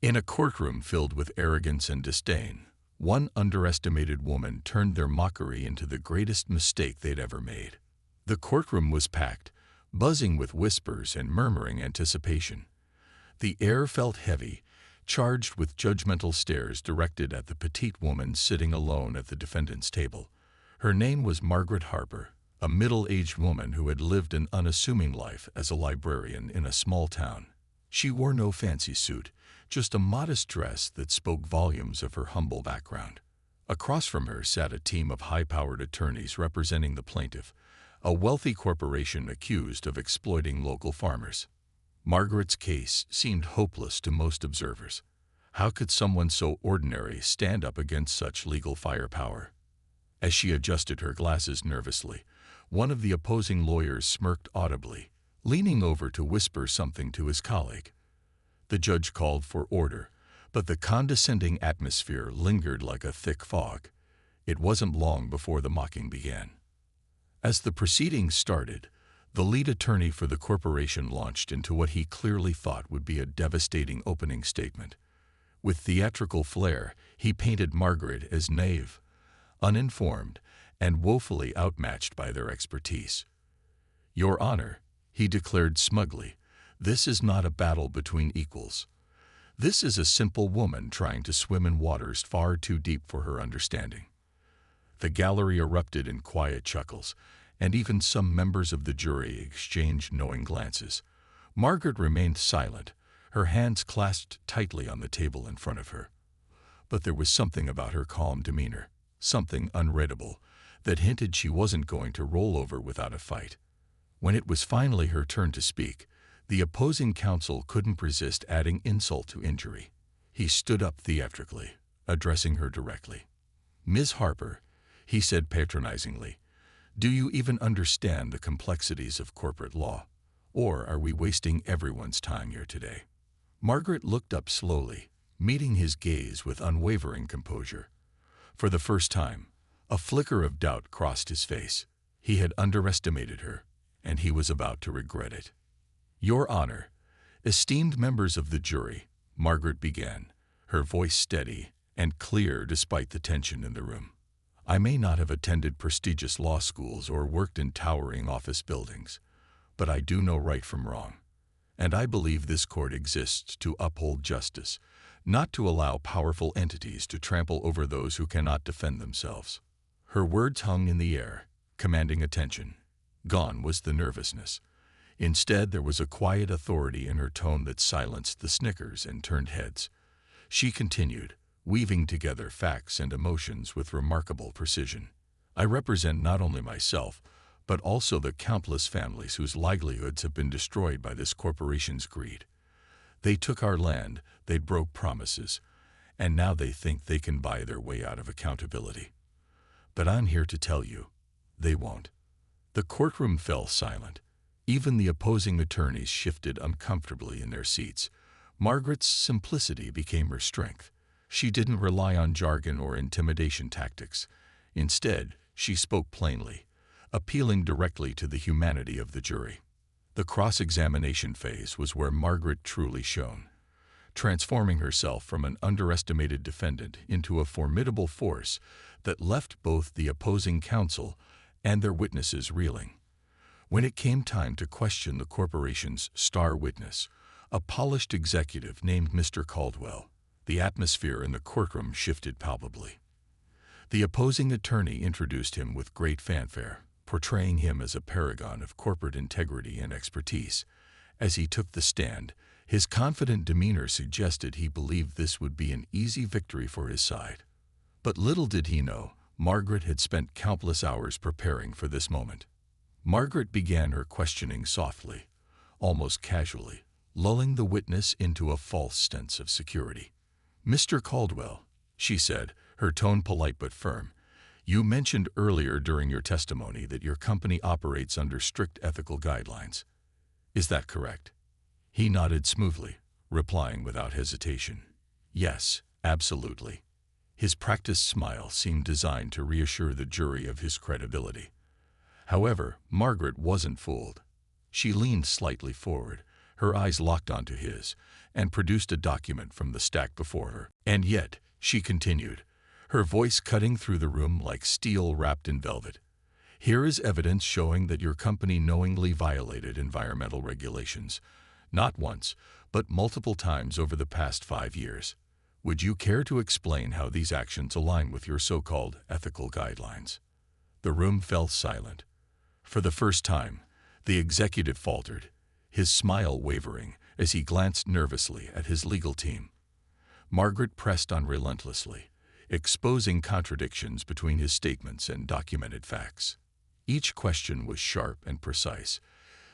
In a courtroom filled with arrogance and disdain, one underestimated woman turned their mockery into the greatest mistake they'd ever made. The courtroom was packed, buzzing with whispers and murmuring anticipation. The air felt heavy, charged with judgmental stares directed at the petite woman sitting alone at the defendant's table. Her name was Margaret Harper, a middle-aged woman who had lived an unassuming life as a librarian in a small town. She wore no fancy suit, just a modest dress that spoke volumes of her humble background. Across from her sat a team of high-powered attorneys representing the plaintiff, a wealthy corporation accused of exploiting local farmers. Margaret's case seemed hopeless to most observers. How could someone so ordinary stand up against such legal firepower? As she adjusted her glasses nervously, one of the opposing lawyers smirked audibly, leaning over to whisper something to his colleague. The judge called for order, but the condescending atmosphere lingered like a thick fog. It wasn't long before the mocking began. As the proceedings started, the lead attorney for the corporation launched into what he clearly thought would be a devastating opening statement. With theatrical flair, he painted Margaret as naive, uninformed, and woefully outmatched by their expertise. "Your Honor," he declared smugly, "this is not a battle between equals. This is a simple woman trying to swim in waters far too deep for her understanding." The gallery erupted in quiet chuckles, and even some members of the jury exchanged knowing glances. Margaret remained silent, her hands clasped tightly on the table in front of her. But there was something about her calm demeanor, something unreadable, that hinted she wasn't going to roll over without a fight. When it was finally her turn to speak, the opposing counsel couldn't resist adding insult to injury. He stood up theatrically, addressing her directly. "Ms. Harper," he said patronizingly, "do you even understand the complexities of corporate law? Or are we wasting everyone's time here today?" Margaret looked up slowly, meeting his gaze with unwavering composure. For the first time, a flicker of doubt crossed his face. He had underestimated her, and he was about to regret it. "Your Honor, esteemed members of the jury," Margaret began, her voice steady and clear despite the tension in the room. "I may not have attended prestigious law schools or worked in towering office buildings, but I do know right from wrong. And I believe this court exists to uphold justice, not to allow powerful entities to trample over those who cannot defend themselves." Her words hung in the air, commanding attention. Gone was the nervousness. Instead, there was a quiet authority in her tone that silenced the snickers and turned heads. She continued, weaving together facts and emotions with remarkable precision. "I represent not only myself, but also the countless families whose livelihoods have been destroyed by this corporation's greed. They took our land, they broke promises, and now they think they can buy their way out of accountability. But I'm here to tell you, they won't." The courtroom fell silent. Even the opposing attorneys shifted uncomfortably in their seats. Margaret's simplicity became her strength. She didn't rely on jargon or intimidation tactics. Instead, she spoke plainly, appealing directly to the humanity of the jury. The cross-examination phase was where Margaret truly shone, transforming herself from an underestimated defendant into a formidable force that left both the opposing counsel and their witnesses reeling. When it came time to question the corporation's star witness, a polished executive named Mr. Caldwell, the atmosphere in the courtroom shifted palpably. The opposing attorney introduced him with great fanfare, portraying him as a paragon of corporate integrity and expertise. As he took the stand, his confident demeanor suggested he believed this would be an easy victory for his side. But little did he know, Margaret had spent countless hours preparing for this moment. Margaret began her questioning softly, almost casually, lulling the witness into a false sense of security. "Mr. Caldwell," she said, her tone polite but firm, "you mentioned earlier during your testimony that your company operates under strict ethical guidelines. Is that correct?" He nodded smoothly, replying without hesitation, "Yes, absolutely." His practiced smile seemed designed to reassure the jury of his credibility. However, Margaret wasn't fooled. She leaned slightly forward, Her eyes locked onto his and produced a document from the stack before her. "And yet," she continued, her voice cutting through the room like steel wrapped in velvet, "here is evidence showing that your company knowingly violated environmental regulations, not once, but multiple times over the past 5 years. Would you care to explain how these actions align with your so-called ethical guidelines?" The room fell silent. For the first time, the executive faltered, his smile wavering as he glanced nervously at his legal team. Margaret pressed on relentlessly, exposing contradictions between his statements and documented facts. Each question was sharp and precise,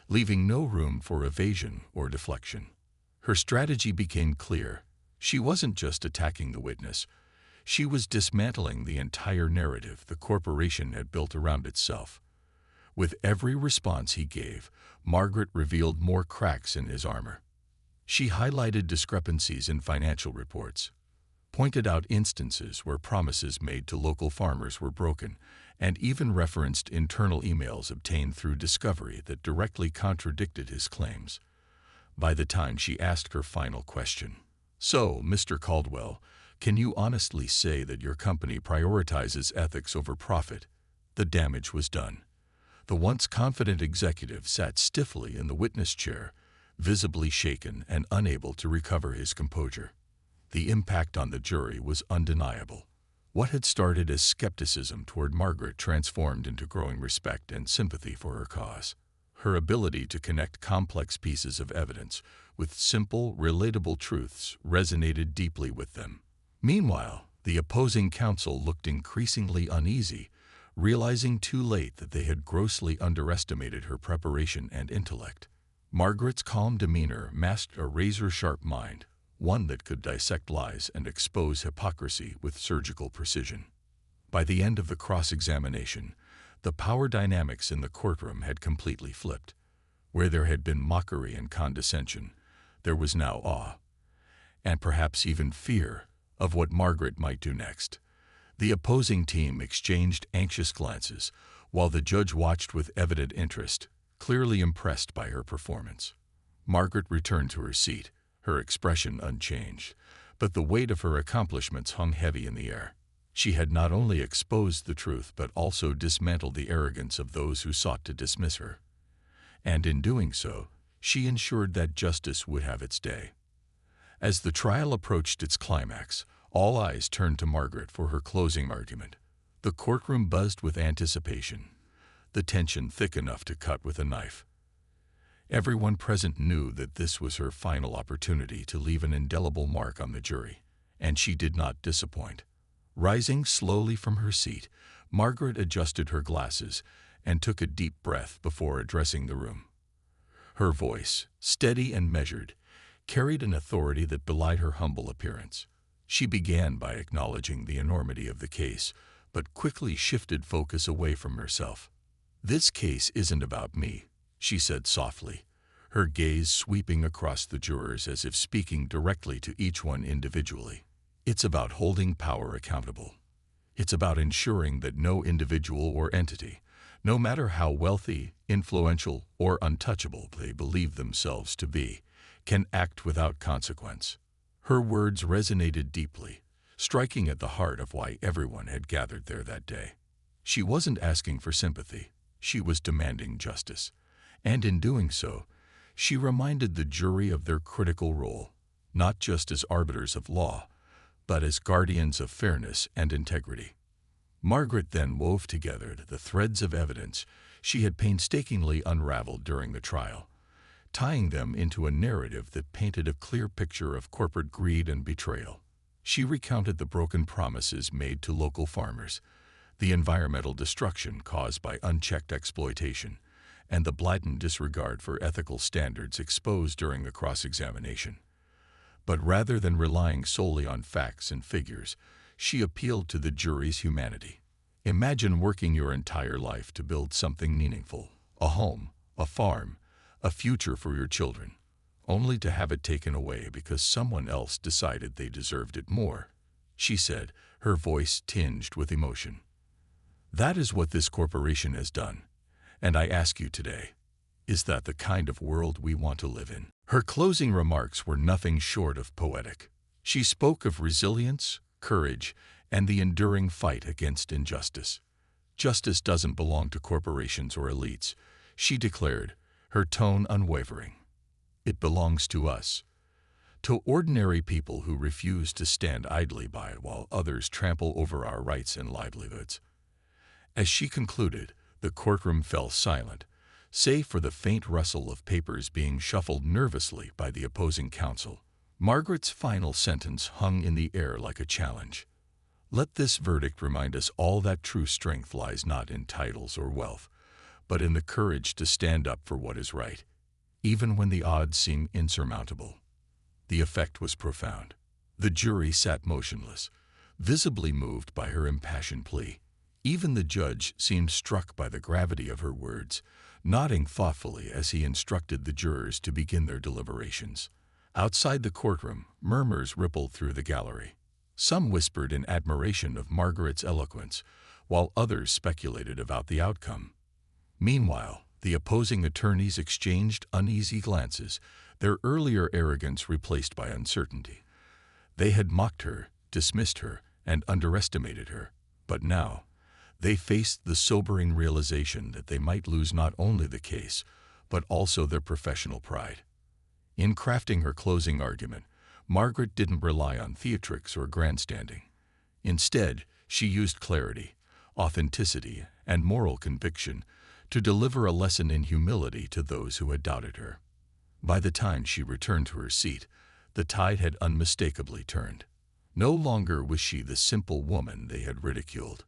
leaving no room for evasion or deflection. Her strategy became clear. She wasn't just attacking the witness. She was dismantling the entire narrative the corporation had built around itself. With every response he gave, Margaret revealed more cracks in his armor. She highlighted discrepancies in financial reports, pointed out instances where promises made to local farmers were broken, and even referenced internal emails obtained through discovery that directly contradicted his claims. By the time she asked her final question, "So, Mr. Caldwell, can you honestly say that your company prioritizes ethics over profit?" the damage was done. The once confident executive sat stiffly in the witness chair, visibly shaken and unable to recover his composure. The impact on the jury was undeniable. What had started as skepticism toward Margaret transformed into growing respect and sympathy for her cause. Her ability to connect complex pieces of evidence with simple, relatable truths resonated deeply with them. Meanwhile, the opposing counsel looked increasingly uneasy, realizing too late that they had grossly underestimated her preparation and intellect. Margaret's calm demeanor masked a razor-sharp mind, one that could dissect lies and expose hypocrisy with surgical precision. By the end of the cross-examination, the power dynamics in the courtroom had completely flipped. Where there had been mockery and condescension, there was now awe, and perhaps even fear of what Margaret might do next. The opposing team exchanged anxious glances, while the judge watched with evident interest, clearly impressed by her performance. Margaret returned to her seat, her expression unchanged, but the weight of her accomplishments hung heavy in the air. She had not only exposed the truth but also dismantled the arrogance of those who sought to dismiss her. And in doing so, she ensured that justice would have its day. As the trial approached its climax, all eyes turned to Margaret for her closing argument. The courtroom buzzed with anticipation, the tension thick enough to cut with a knife. Everyone present knew that this was her final opportunity to leave an indelible mark on the jury, and she did not disappoint. Rising slowly from her seat, Margaret adjusted her glasses and took a deep breath before addressing the room. Her voice, steady and measured, carried an authority that belied her humble appearance. She began by acknowledging the enormity of the case, but quickly shifted focus away from herself. "This case isn't about me," she said softly, her gaze sweeping across the jurors as if speaking directly to each one individually. "It's about holding power accountable. It's about ensuring that no individual or entity, no matter how wealthy, influential, or untouchable they believe themselves to be, can act without consequence." Her words resonated deeply, striking at the heart of why everyone had gathered there that day. She wasn't asking for sympathy, she was demanding justice. And in doing so, she reminded the jury of their critical role, not just as arbiters of law, but as guardians of fairness and integrity. Margaret then wove together the threads of evidence she had painstakingly unraveled during the trial, tying them into a narrative that painted a clear picture of corporate greed and betrayal. She recounted the broken promises made to local farmers, the environmental destruction caused by unchecked exploitation, and the blatant disregard for ethical standards exposed during the cross-examination. But rather than relying solely on facts and figures, she appealed to the jury's humanity. Imagine working your entire life to build something meaningful, a home, a farm, a future for your children, only to have it taken away because someone else decided they deserved it more, she said, her voice tinged with emotion. That is what this corporation has done, and I ask you today, is that the kind of world we want to live in? Her closing remarks were nothing short of poetic. She spoke of resilience, courage, and the enduring fight against injustice. Justice doesn't belong to corporations or elites, she declared, her tone unwavering. It belongs to us, to ordinary people who refuse to stand idly by while others trample over our rights and livelihoods. As she concluded, the courtroom fell silent, save for the faint rustle of papers being shuffled nervously by the opposing counsel. Margaret's final sentence hung in the air like a challenge. Let this verdict remind us all that true strength lies not in titles or wealth, but in the courage to stand up for what is right, even when the odds seem insurmountable. The effect was profound. The jury sat motionless, visibly moved by her impassioned plea. Even the judge seemed struck by the gravity of her words, nodding thoughtfully as he instructed the jurors to begin their deliberations. Outside the courtroom, murmurs rippled through the gallery. Some whispered in admiration of Margaret's eloquence, while others speculated about the outcome. Meanwhile, the opposing attorneys exchanged uneasy glances, their earlier arrogance replaced by uncertainty. They had mocked her, dismissed her, and underestimated her, but now they faced the sobering realization that they might lose not only the case, but also their professional pride. In crafting her closing argument, Margaret didn't rely on theatrics or grandstanding. Instead, she used clarity, authenticity, and moral conviction to deliver a lesson in humility to those who had doubted her. By the time she returned to her seat, the tide had unmistakably turned. No longer was she the simple woman they had ridiculed.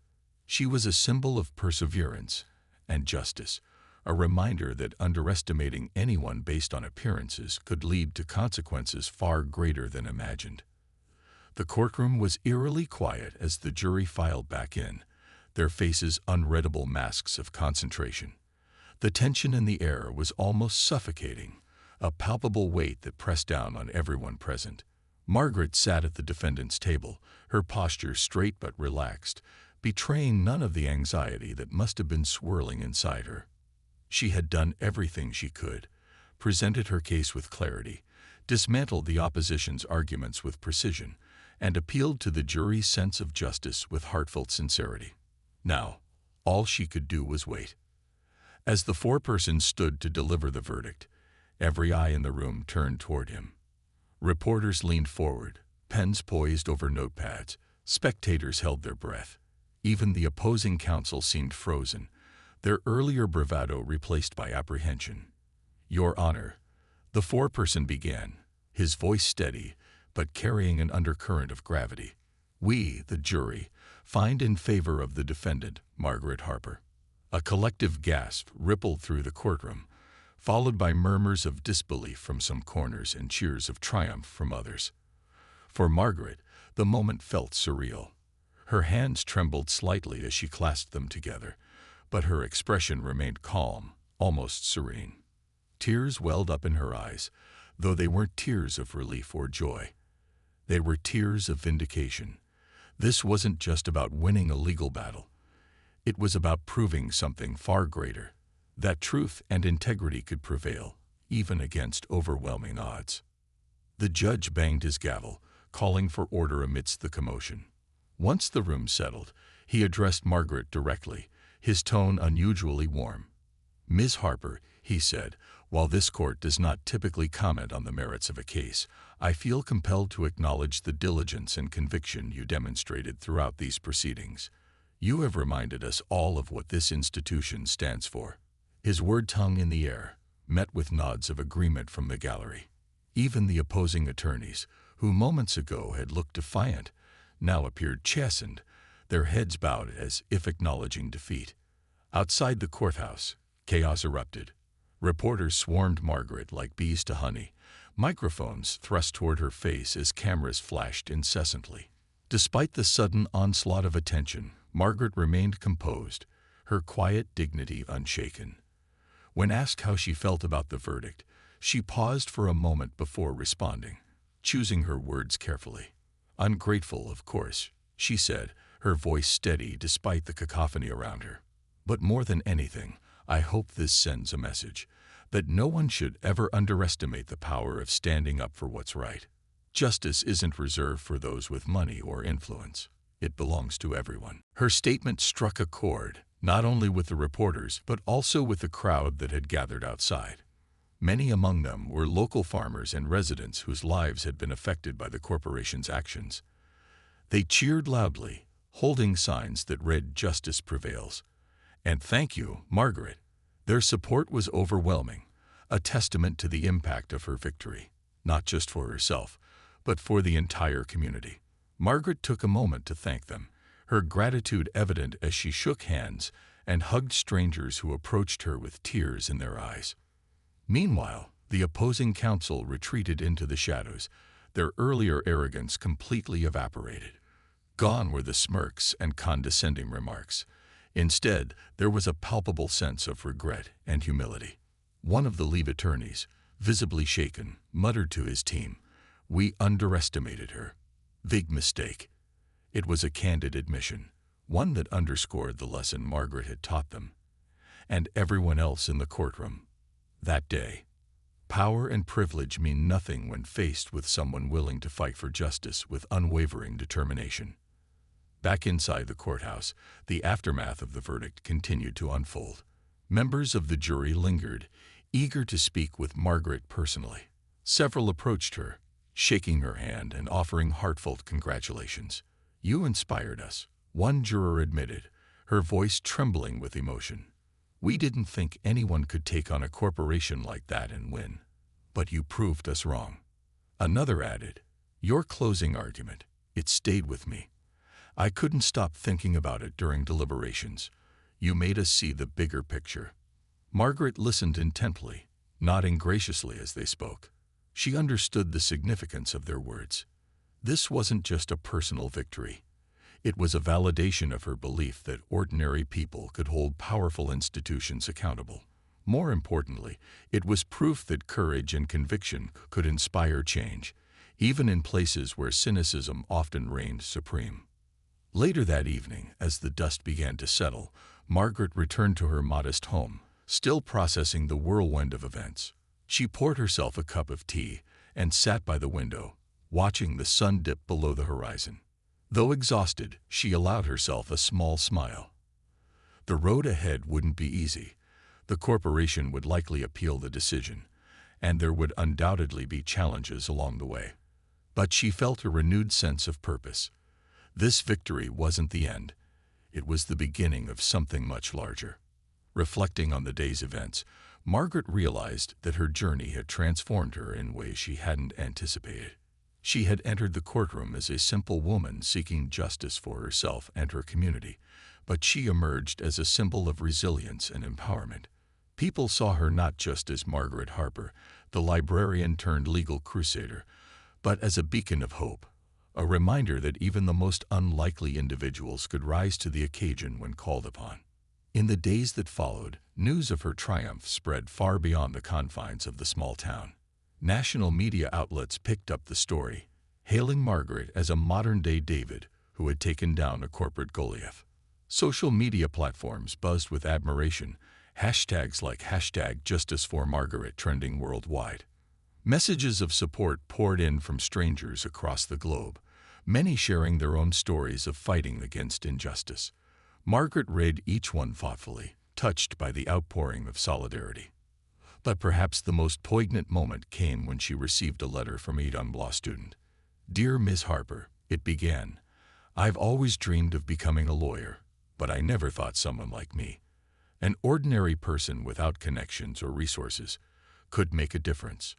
She was a symbol of perseverance and justice, a reminder that underestimating anyone based on appearances could lead to consequences far greater than imagined. The courtroom was eerily quiet as the jury filed back in, their faces unreadable masks of concentration. The tension in the air was almost suffocating, a palpable weight that pressed down on everyone present. Margaret sat at the defendant's table, her posture straight but relaxed, betraying none of the anxiety that must have been swirling inside her. She had done everything she could, presented her case with clarity, dismantled the opposition's arguments with precision, and appealed to the jury's sense of justice with heartfelt sincerity. Now, all she could do was wait. As the foreperson stood to deliver the verdict, every eye in the room turned toward him. Reporters leaned forward, pens poised over notepads. Spectators held their breath. Even the opposing counsel seemed frozen, their earlier bravado replaced by apprehension. "Your Honor," the foreperson began, his voice steady, but carrying an undercurrent of gravity. "We, the jury, find in favor of the defendant, Margaret Harper." A collective gasp rippled through the courtroom, followed by murmurs of disbelief from some corners and cheers of triumph from others. For Margaret, the moment felt surreal. Her hands trembled slightly as she clasped them together, but her expression remained calm, almost serene. Tears welled up in her eyes, though they weren't tears of relief or joy. They were tears of vindication. This wasn't just about winning a legal battle. It was about proving something far greater, that truth and integrity could prevail, even against overwhelming odds. The judge banged his gavel, calling for order amidst the commotion. Once the room settled, he addressed Margaret directly, his tone unusually warm. "Ms. Harper," he said, "while this court does not typically comment on the merits of a case, I feel compelled to acknowledge the diligence and conviction you demonstrated throughout these proceedings. You have reminded us all of what this institution stands for." His words hung in the air, met with nods of agreement from the gallery. Even the opposing attorneys, who moments ago had looked defiant, now appeared chastened, their heads bowed as if acknowledging defeat. Outside the courthouse, chaos erupted. Reporters swarmed Margaret like bees to honey, microphones thrust toward her face as cameras flashed incessantly. Despite the sudden onslaught of attention, Margaret remained composed, her quiet dignity unshaken. When asked how she felt about the verdict, she paused for a moment before responding, choosing her words carefully. "Ungrateful, of course," she said, her voice steady despite the cacophony around her. "But more than anything, I hope this sends a message that no one should ever underestimate the power of standing up for what's right. Justice isn't reserved for those with money or influence. It belongs to everyone. Her statement struck a chord, not only with the reporters, but also with the crowd that had gathered outside. Many among them were local farmers and residents whose lives had been affected by the corporation's actions. They cheered loudly, holding signs that read "Justice Prevails" and "Thank you, Margaret." Their support was overwhelming, a testament to the impact of her victory, not just for herself, but for the entire community. Margaret took a moment to thank them, her gratitude evident as she shook hands and hugged strangers who approached her with tears in their eyes. Meanwhile, the opposing council retreated into the shadows, their earlier arrogance completely evaporated. Gone were the smirks and condescending remarks. Instead, there was a palpable sense of regret and humility. One of the lead attorneys, visibly shaken, muttered to his team, "We underestimated her. Big mistake." It was a candid admission, one that underscored the lesson Margaret had taught them, and everyone else in the courtroom. That day, power and privilege mean nothing when faced with someone willing to fight for justice with unwavering determination. Back inside the courthouse, the aftermath of the verdict continued to unfold. Members of the jury lingered, eager to speak with Margaret personally. Several approached her, shaking her hand and offering heartfelt congratulations. "You inspired us," one juror admitted, her voice trembling with emotion. "We didn't think anyone could take on a corporation like that and win. But you proved us wrong." Another added, "Your closing argument, it stayed with me. I couldn't stop thinking about it during deliberations. You made us see the bigger picture." Margaret listened intently, nodding graciously as they spoke. She understood the significance of their words. This wasn't just a personal victory. It was a validation of her belief that ordinary people could hold powerful institutions accountable. More importantly, it was proof that courage and conviction could inspire change, even in places where cynicism often reigned supreme. Later that evening, as the dust began to settle, Margaret returned to her modest home, still processing the whirlwind of events. She poured herself a cup of tea and sat by the window, watching the sun dip below the horizon. Though exhausted, she allowed herself a small smile. The road ahead wouldn't be easy. The corporation would likely appeal the decision, and there would undoubtedly be challenges along the way. But she felt a renewed sense of purpose. This victory wasn't the end. It was the beginning of something much larger. Reflecting on the day's events, Margaret realized that her journey had transformed her in ways she hadn't anticipated. She had entered the courtroom as a simple woman seeking justice for herself and her community, but she emerged as a symbol of resilience and empowerment. People saw her not just as Margaret Harper, the librarian turned legal crusader, but as a beacon of hope, a reminder that even the most unlikely individuals could rise to the occasion when called upon. In the days that followed, news of her triumph spread far beyond the confines of the small town. National media outlets picked up the story, hailing Margaret as a modern-day David who had taken down a corporate Goliath. Social media platforms buzzed with admiration, hashtags like #JusticeForMargaret trending worldwide. Messages of support poured in from strangers across the globe, many sharing their own stories of fighting against injustice. Margaret read each one thoughtfully, touched by the outpouring of solidarity. But perhaps the most poignant moment came when she received a letter from a young law student. "Dear Miss Harper," it began, "I've always dreamed of becoming a lawyer, but I never thought someone like me, an ordinary person without connections or resources, could make a difference.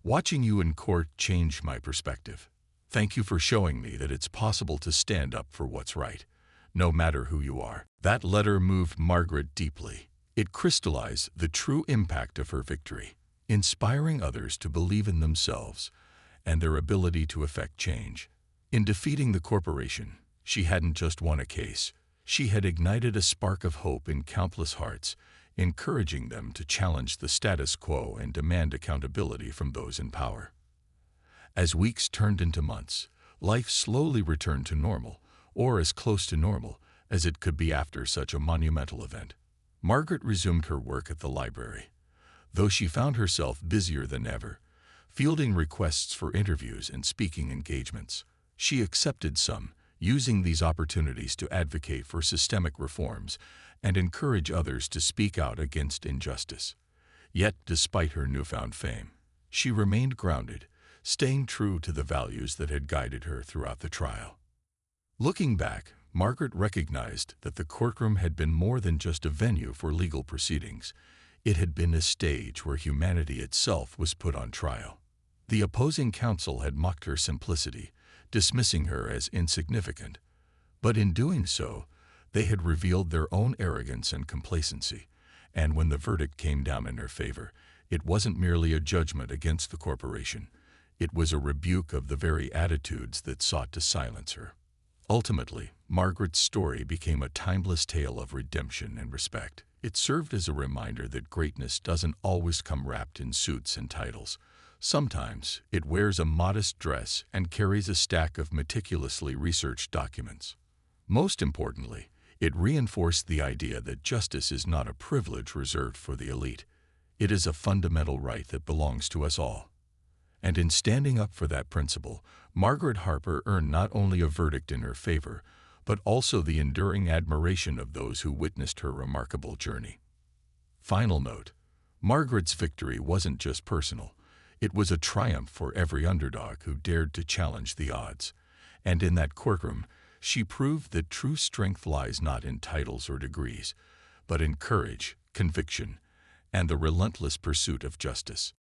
Watching you in court changed my perspective. Thank you for showing me that it's possible to stand up for what's right, no matter who you are." That letter moved Margaret deeply. It crystallized the true impact of her victory, inspiring others to believe in themselves and their ability to effect change. In defeating the corporation, she hadn't just won a case. She had ignited a spark of hope in countless hearts, encouraging them to challenge the status quo and demand accountability from those in power. As weeks turned into months, life slowly returned to normal, or as close to normal as it could be after such a monumental event. Margaret resumed her work at the library. though she found herself busier than ever, fielding requests for interviews and speaking engagements. She accepted some, using these opportunities to advocate for systemic reforms and encourage others to speak out against injustice. Yet, despite her newfound fame, she remained grounded, staying true to the values that had guided her throughout the trial. Looking back, Margaret recognized that the courtroom had been more than just a venue for legal proceedings. It had been a stage where humanity itself was put on trial. The opposing counsel had mocked her simplicity, dismissing her as insignificant. But in doing so, they had revealed their own arrogance and complacency. And when the verdict came down in her favor, it wasn't merely a judgment against the corporation. It was a rebuke of the very attitudes that sought to silence her. Ultimately, Margaret's story became a timeless tale of redemption and respect. It served as a reminder that greatness doesn't always come wrapped in suits and titles. Sometimes it wears a modest dress and carries a stack of meticulously researched documents. Most importantly, it reinforced the idea that justice is not a privilege reserved for the elite. It is a fundamental right that belongs to us all. And in standing up for that principle, Margaret Harper earned not only a verdict in her favor, but also the enduring admiration of those who witnessed her remarkable journey. Final note: Margaret's victory wasn't just personal. It was a triumph for every underdog who dared to challenge the odds. And in that courtroom, she proved that true strength lies not in titles or degrees, but in courage, conviction, and the relentless pursuit of justice.